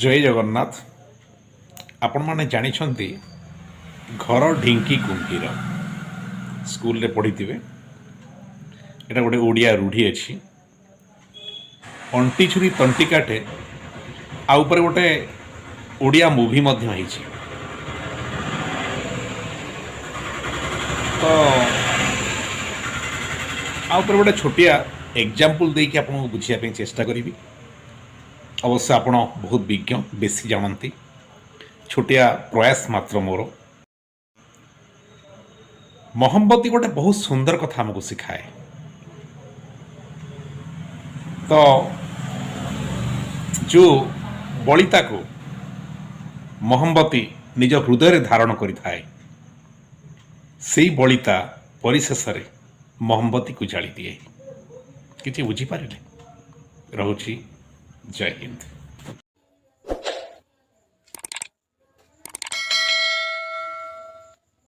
जय जगन्नाथ। आपण मैंने जानी घर ढिंकी कुंकीर स्कूल रे पढ़ी थे। यहाँ गोटे ओडिया रूढ़ी अच्छी अंटी छुरी तंटी काटे आउपर गोटे ओडिया मूवी तो आउपर गोटे छोटिया एग्जाम्पल देकी आपको बुझापी चेष्टा करी। अवश्य आपण बहुत विज्ञ बेसी जानती छोटिया प्रयास मात्र मोर। मोहम्मती गोटे बहुत सुंदर कथा हमको सिखाए। तो जो बलिता को मोहम्मती निज हृदय धारण करिथाए से बलिता परिशेष मोहम्मती को जाली दिए। किसी बुझीपारे? रहुछि। जय हिंद।